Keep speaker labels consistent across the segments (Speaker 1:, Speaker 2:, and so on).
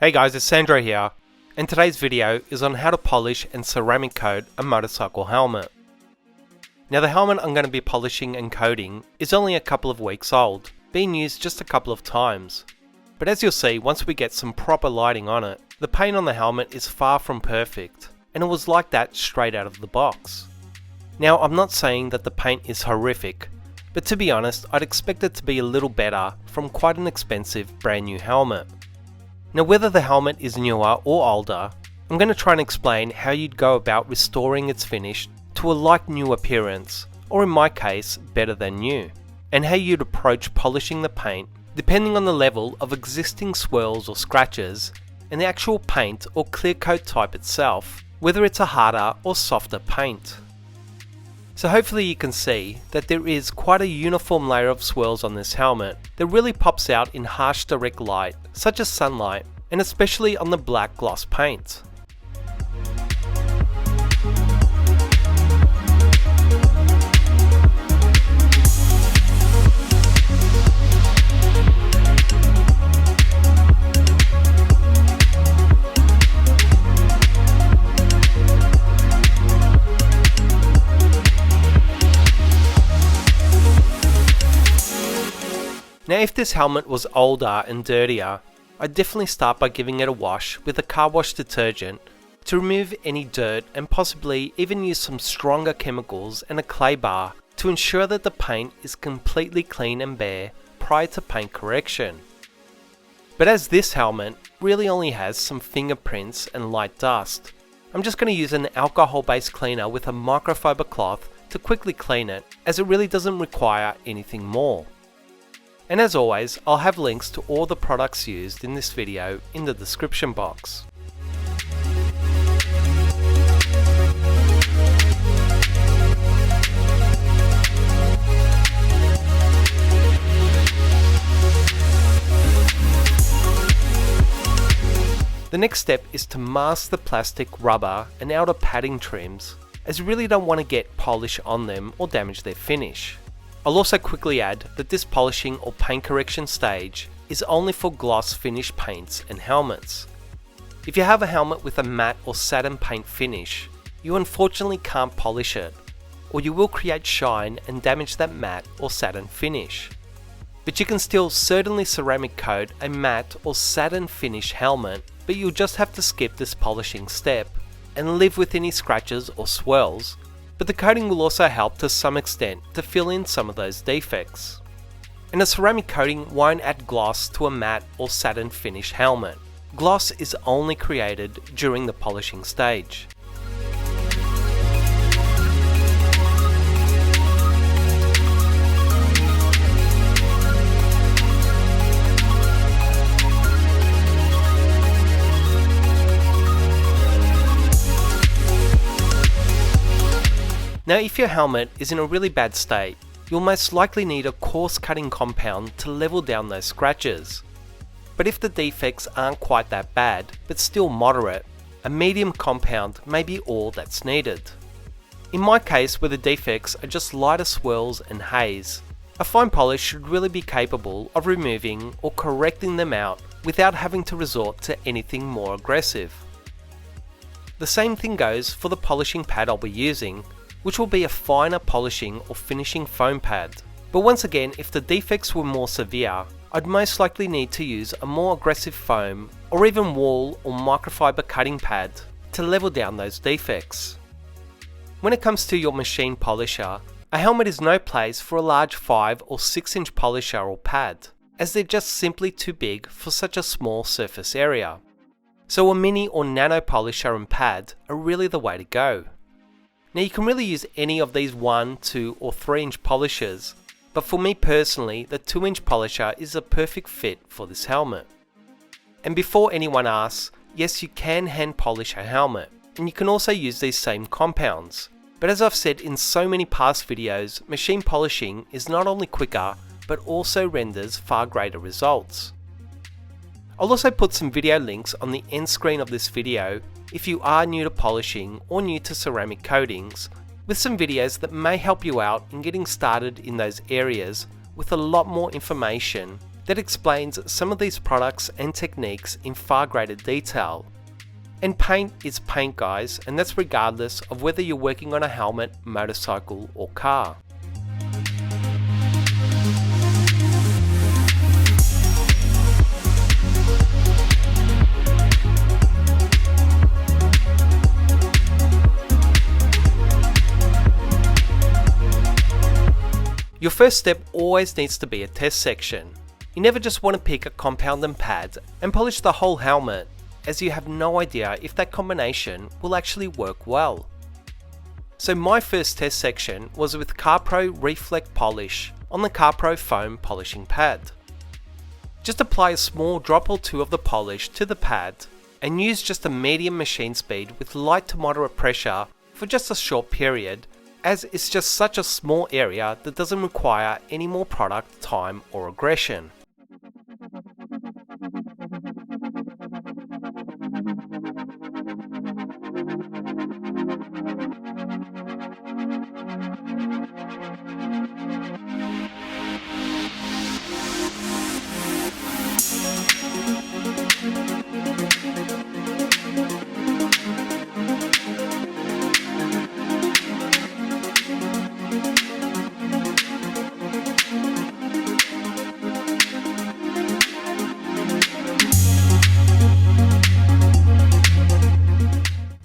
Speaker 1: Hey guys, it's Sandro here, and today's video is on how to polish and ceramic coat a motorcycle helmet. Now the helmet I'm going to be polishing and coating is only a couple of weeks old, being used just a couple of times. But as you'll see, once we get some proper lighting on it, the paint on the helmet is far from perfect, and it was like that straight out of the box. Now I'm not saying that the paint is horrific, but to be honest, I'd expect it to be a little better from quite an expensive brand new helmet. Now whether the helmet is newer or older, I'm going to try and explain how you'd go about restoring its finish to a like new appearance, or in my case, better than new, and how you'd approach polishing the paint depending on the level of existing swirls or scratches and the actual paint or clear coat type itself, whether it's a harder or softer paint. So hopefully you can see that there is quite a uniform layer of swirls on this helmet that really pops out in harsh direct light, such as sunlight, and especially on the black gloss paint. Now if this helmet was older and dirtier, I'd definitely start by giving it a wash with a car wash detergent to remove any dirt and possibly even use some stronger chemicals and a clay bar to ensure that the paint is completely clean and bare prior to paint correction. But as this helmet really only has some fingerprints and light dust, I'm just going to use an alcohol-based cleaner with a microfiber cloth to quickly clean it, as it really doesn't require anything more. And as always, I'll have links to all the products used in this video in the description box. The next step is to mask the plastic, rubber and outer padding trims, as you really don't want to get polish on them or damage their finish. I'll also quickly add that this polishing or paint correction stage is only for gloss finish paints and helmets. If you have a helmet with a matte or satin paint finish, you unfortunately can't polish it, or you will create shine and damage that matte or satin finish. But you can still certainly ceramic coat a matte or satin finish helmet, but you'll just have to skip this polishing step and live with any scratches or swirls. But the coating will also help to some extent to fill in some of those defects. And a ceramic coating won't add gloss to a matte or satin finish helmet. Gloss is only created during the polishing stage. Now if your helmet is in a really bad state, you'll most likely need a coarse cutting compound to level down those scratches. But if the defects aren't quite that bad, but still moderate, a medium compound may be all that's needed. In my case, where the defects are just lighter swirls and haze, a fine polish should really be capable of removing or correcting them out without having to resort to anything more aggressive. The same thing goes for the polishing pad I'll be using, which will be a finer polishing or finishing foam pad. But once again, if the defects were more severe, I'd most likely need to use a more aggressive foam or even wool or microfiber cutting pad to level down those defects. When it comes to your machine polisher, a helmet is no place for a large 5 or 6 inch polisher or pad, as they're just simply too big for such a small surface area. So a mini or nano polisher and pad are really the way to go. Now you can really use any of these 1, 2 or 3 inch polishers, but for me personally the 2 inch polisher is a perfect fit for this helmet. And before anyone asks, yes, you can hand polish a helmet, and you can also use these same compounds. But as I've said in so many past videos, machine polishing is not only quicker but also renders far greater results. I'll also put some video links on the end screen of this video if you are new to polishing or new to ceramic coatings, with some videos that may help you out in getting started in those areas with a lot more information that explains some of these products and techniques in far greater detail. And paint is paint, guys, and that's regardless of whether you're working on a helmet, motorcycle or car. Your first step always needs to be a test section. You never just want to pick a compound and pad and polish the whole helmet, as you have no idea if that combination will actually work well. So my first test section was with CarPro Reflect Polish on the CarPro foam polishing pad. Just apply a small drop or two of the polish to the pad and use just a medium machine speed with light to moderate pressure for just a short period, as it's just such a small area that doesn't require any more product, time or aggression.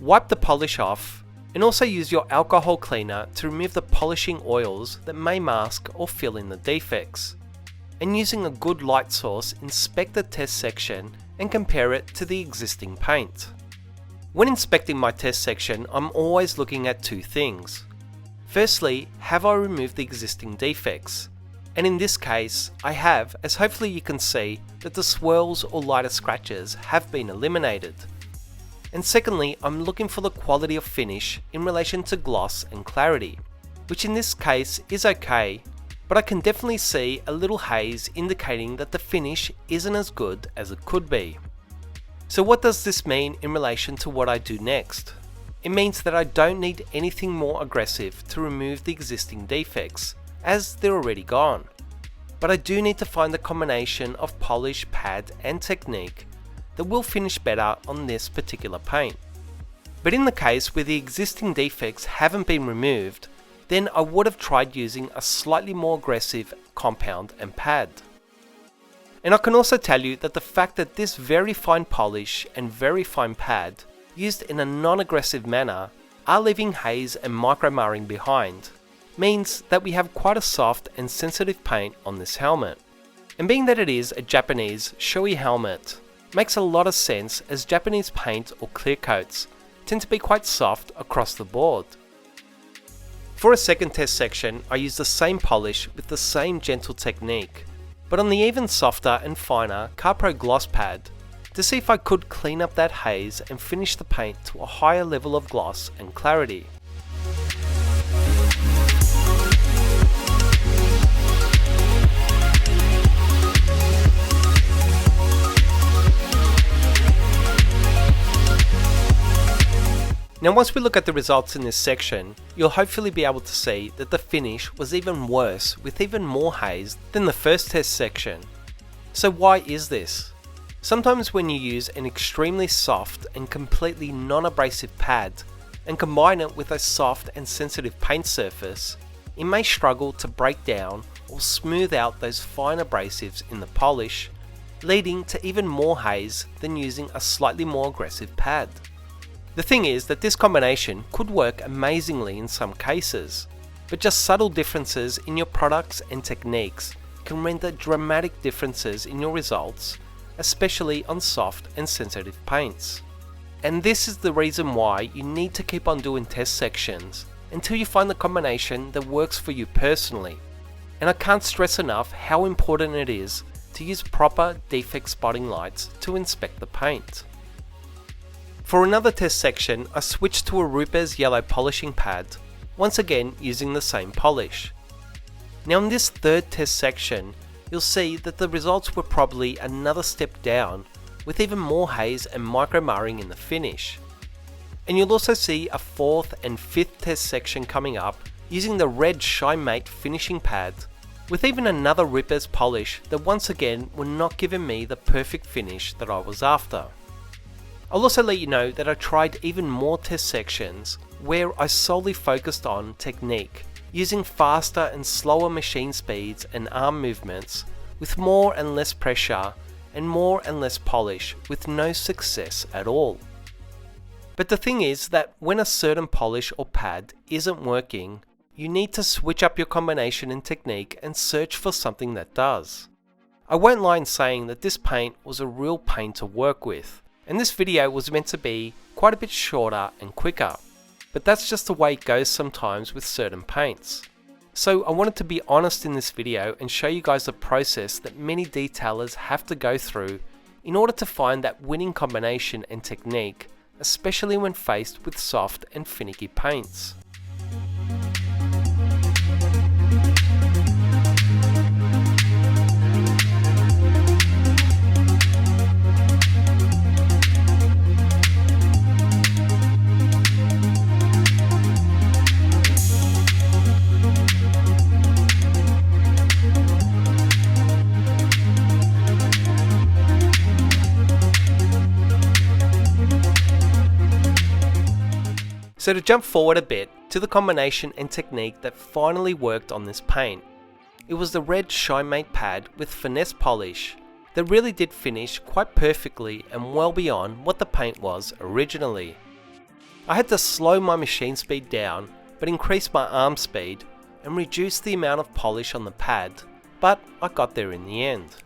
Speaker 1: Wipe the polish off and also use your alcohol cleaner to remove the polishing oils that may mask or fill in the defects. And using a good light source, inspect the test section and compare it to the existing paint. When inspecting my test section, I'm always looking at two things. Firstly, have I removed the existing defects? And in this case, I have, as hopefully you can see that the swirls or lighter scratches have been eliminated. And secondly, I'm looking for the quality of finish in relation to gloss and clarity, which in this case is okay, but I can definitely see a little haze indicating that the finish isn't as good as it could be. So what does this mean in relation to what I do next? It means that I don't need anything more aggressive to remove the existing defects, as they're already gone. But I do need to find the combination of polish, pad and technique that will finish better on this particular paint. But in the case where the existing defects haven't been removed, then I would have tried using a slightly more aggressive compound and pad. And I can also tell you that the fact that this very fine polish and very fine pad used in a non-aggressive manner are leaving haze and micro-marring behind means that we have quite a soft and sensitive paint on this helmet. And being that it is a Japanese showy helmet, makes a lot of sense, as Japanese paint or clear coats tend to be quite soft across the board. For a second test section, I used the same polish with the same gentle technique, but on the even softer and finer CarPro gloss pad to see if I could clean up that haze and finish the paint to a higher level of gloss and clarity. Now once we look at the results in this section, you'll hopefully be able to see that the finish was even worse with even more haze than the first test section. So why is this? Sometimes when you use an extremely soft and completely non-abrasive pad and combine it with a soft and sensitive paint surface, it may struggle to break down or smooth out those fine abrasives in the polish, leading to even more haze than using a slightly more aggressive pad. The thing is that this combination could work amazingly in some cases, but just subtle differences in your products and techniques can render dramatic differences in your results, especially on soft and sensitive paints. And this is the reason why you need to keep on doing test sections until you find the combination that works for you personally. And I can't stress enough how important it is to use proper defect spotting lights to inspect the paint. For another test section, I switched to a Rupes yellow polishing pad, once again using the same polish. Now in this third test section, you'll see that the results were probably another step down, with even more haze and micro-marring in the finish. And you'll also see a fourth and fifth test section coming up using the red Shine Mate finishing pad, with even another ripper's polish that once again were not giving me the perfect finish that I was after. I'll also let you know that I tried even more test sections where I solely focused on technique, using faster and slower machine speeds and arm movements with more and less pressure and more and less polish with no success at all. But the thing is that when a certain polish or pad isn't working, you need to switch up your combination and technique and search for something that does. I won't lie in saying that this paint was a real pain to work with, and this video was meant to be quite a bit shorter and quicker, but that's just the way it goes sometimes with certain paints. So I wanted to be honest in this video and show you guys the process that many detailers have to go through in order to find that winning combination and technique, especially when faced with soft and finicky paints. So to jump forward a bit to the combination and technique that finally worked on this paint, it was the red ShineMate pad with finesse polish that really did finish quite perfectly and well beyond what the paint was originally. I had to slow my machine speed down but increase my arm speed and reduce the amount of polish on the pad, but I got there in the end.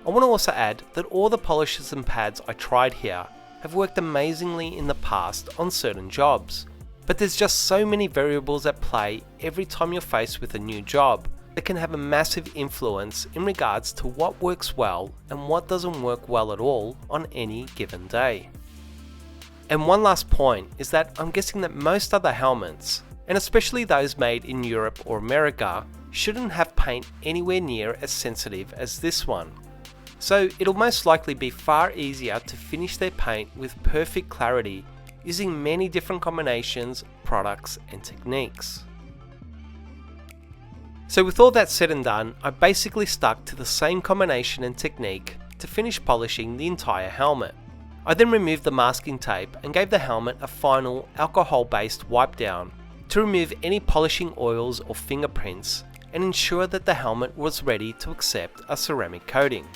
Speaker 1: I want to also add that all the polishes and pads I tried here have worked amazingly in the past on certain jobs. But there's just so many variables at play every time you're faced with a new job that can have a massive influence in regards to what works well and what doesn't work well at all on any given day. And one last point is that I'm guessing that most other helmets, and especially those made in Europe or America, shouldn't have paint anywhere near as sensitive as this one. So it'll most likely be far easier to finish their paint with perfect clarity using many different combinations, products and techniques. So with all that said and done, I basically stuck to the same combination and technique to finish polishing the entire helmet. I then removed the masking tape and gave the helmet a final alcohol-based wipe down to remove any polishing oils or fingerprints and ensure that the helmet was ready to accept a ceramic coating.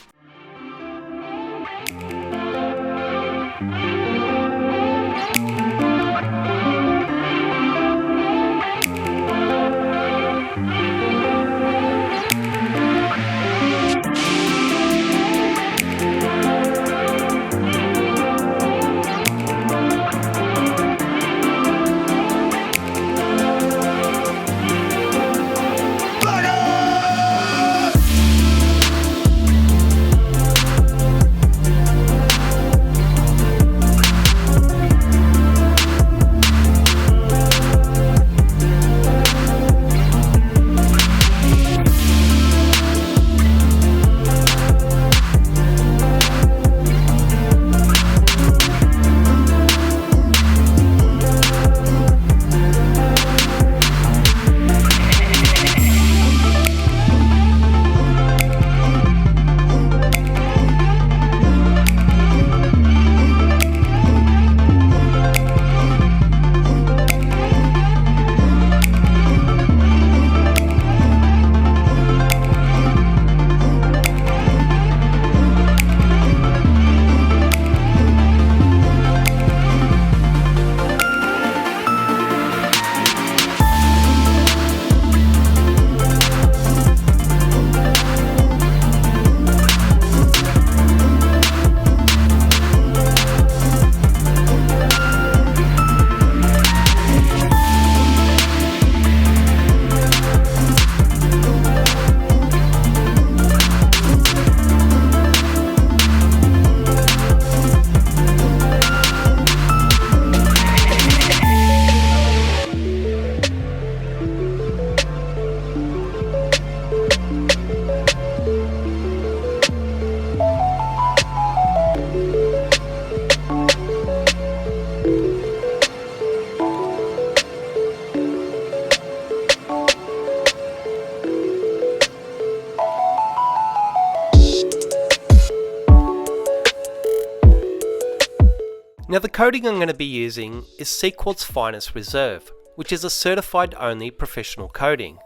Speaker 1: Now the coating I'm going to be using is Sequart's Finest Reserve, which is a certified only professional coating.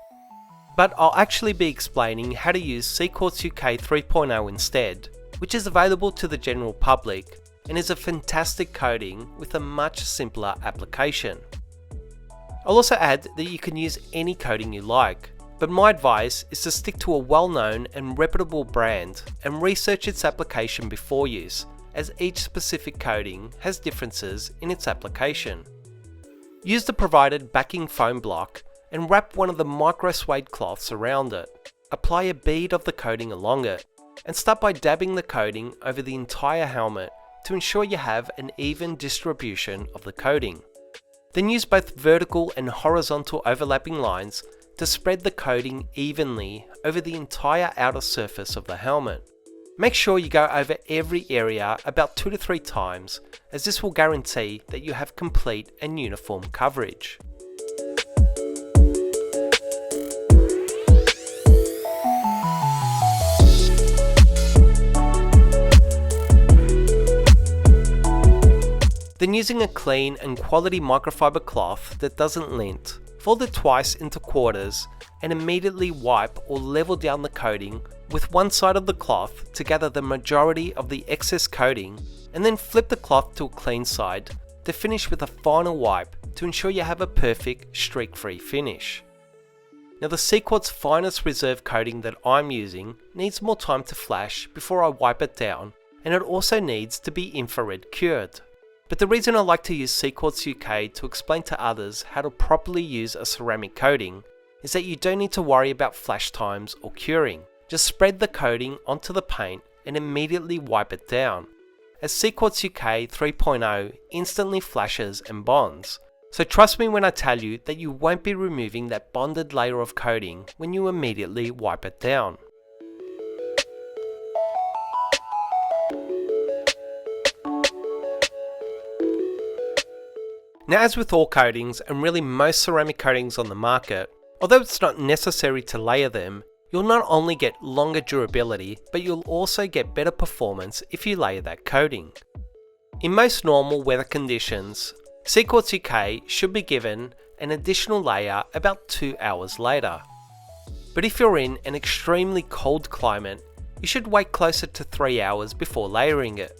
Speaker 1: But I'll actually be explaining how to use Sequart's UK 3.0 instead, which is available to the general public and is a fantastic coating with a much simpler application. I'll also add that you can use any coating you like, but my advice is to stick to a well-known and reputable brand and research its application before use, as each specific coating has differences in its application. Use the provided backing foam block and wrap one of the micro suede cloths around it. Apply a bead of the coating along it, and start by dabbing the coating over the entire helmet to ensure you have an even distribution of the coating. Then use both vertical and horizontal overlapping lines to spread the coating evenly over the entire outer surface of the helmet. Make sure you go over every area about 2 to 3 times, as this will guarantee that you have complete and uniform coverage. Then using a clean and quality microfiber cloth that doesn't lint, fold it twice into quarters and immediately wipe or level down the coating with one side of the cloth to gather the majority of the excess coating, and then flip the cloth to a clean side to finish with a final wipe to ensure you have a perfect streak-free finish. Now the Sequart's Finest Reserve coating that I'm using needs more time to flash before I wipe it down, and it also needs to be infrared cured. But the reason I like to use Sequart's UK to explain to others how to properly use a ceramic coating is that you don't need to worry about flash times or curing. Just spread the coating onto the paint and immediately wipe it down, as Sequart's UK 3.0 instantly flashes and bonds. So trust me when I tell you that you won't be removing that bonded layer of coating when you immediately wipe it down. Now, as with all coatings, and really most ceramic coatings on the market, although it's not necessary to layer them, you'll not only get longer durability, but you'll also get better performance if you layer that coating. In most normal weather conditions, Sequart's UK should be given an additional layer about 2 hours later. But if you're in an extremely cold climate, you should wait closer to 3 hours before layering it.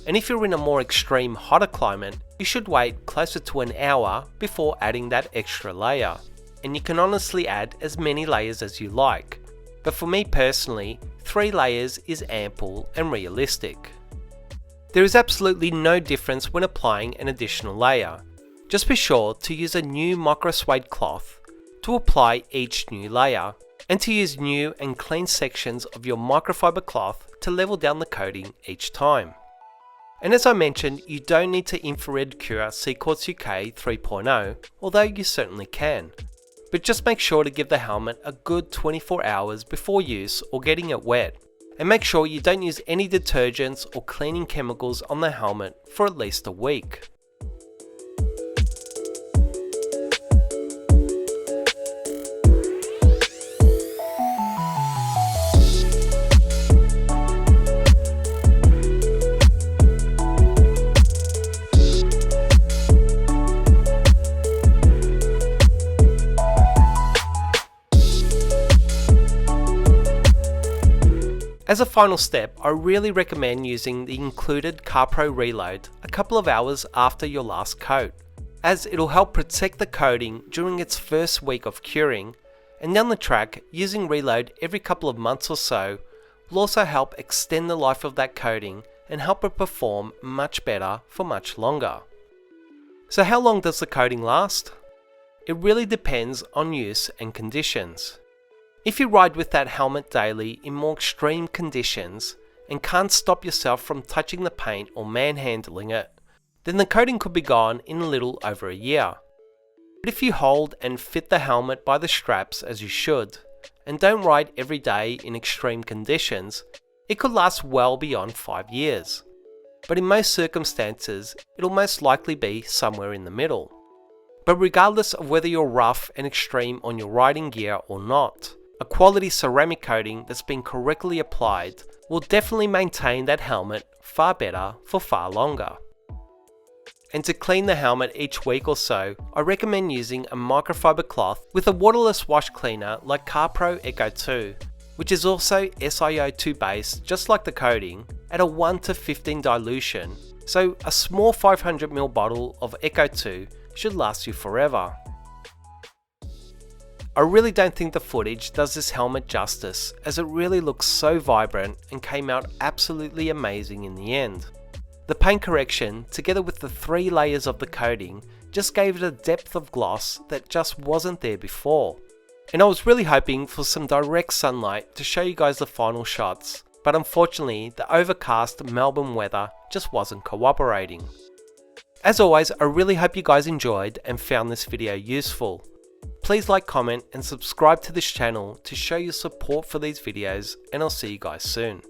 Speaker 1: And if you're in a more extreme hotter climate, you should wait closer to an hour before adding that extra layer. And you can honestly add as many layers as you like. But for me personally, 3 layers is ample and realistic. There is absolutely no difference when applying an additional layer. Just be sure to use a new micro suede cloth to apply each new layer, and to use new and clean sections of your microfiber cloth to level down the coating each time. And as I mentioned, you don't need to infrared cure Sequart's UK 3.0, although you certainly can. But just make sure to give the helmet a good 24 hours before use or getting it wet. And make sure you don't use any detergents or cleaning chemicals on the helmet for at least a week. As a final step, I really recommend using the included CarPro Reload a couple of hours after your last coat, as it'll help protect the coating during its first week of curing, and down the track, using Reload every couple of months or so will also help extend the life of that coating and help it perform much better for much longer. So how long does the coating last? It really depends on use and conditions. If you ride with that helmet daily in more extreme conditions and can't stop yourself from touching the paint or manhandling it, then the coating could be gone in a little over a year. But if you hold and fit the helmet by the straps as you should, and don't ride every day in extreme conditions, it could last well beyond 5 years. But in most circumstances, it'll most likely be somewhere in the middle. But regardless of whether you're rough and extreme on your riding gear or not, a quality ceramic coating that's been correctly applied will definitely maintain that helmet far better for far longer. and to clean the helmet each week or so, I recommend using a microfiber cloth with a waterless wash cleaner like CarPro Eco 2, which is also SiO2 based just like the coating, at a 1 to 15 dilution, so a small 500ml bottle of Eco 2 should last you forever. I really don't think the footage does this helmet justice, as it really looks so vibrant and came out absolutely amazing in the end. The paint correction, together with the 3 layers of the coating, just gave it a depth of gloss that just wasn't there before. And I was really hoping for some direct sunlight to show you guys the final shots, but unfortunately the overcast Melbourne weather just wasn't cooperating. As always, I really hope you guys enjoyed and found this video useful. Please like, comment and subscribe to this channel to show your support for these videos, and I'll see you guys soon.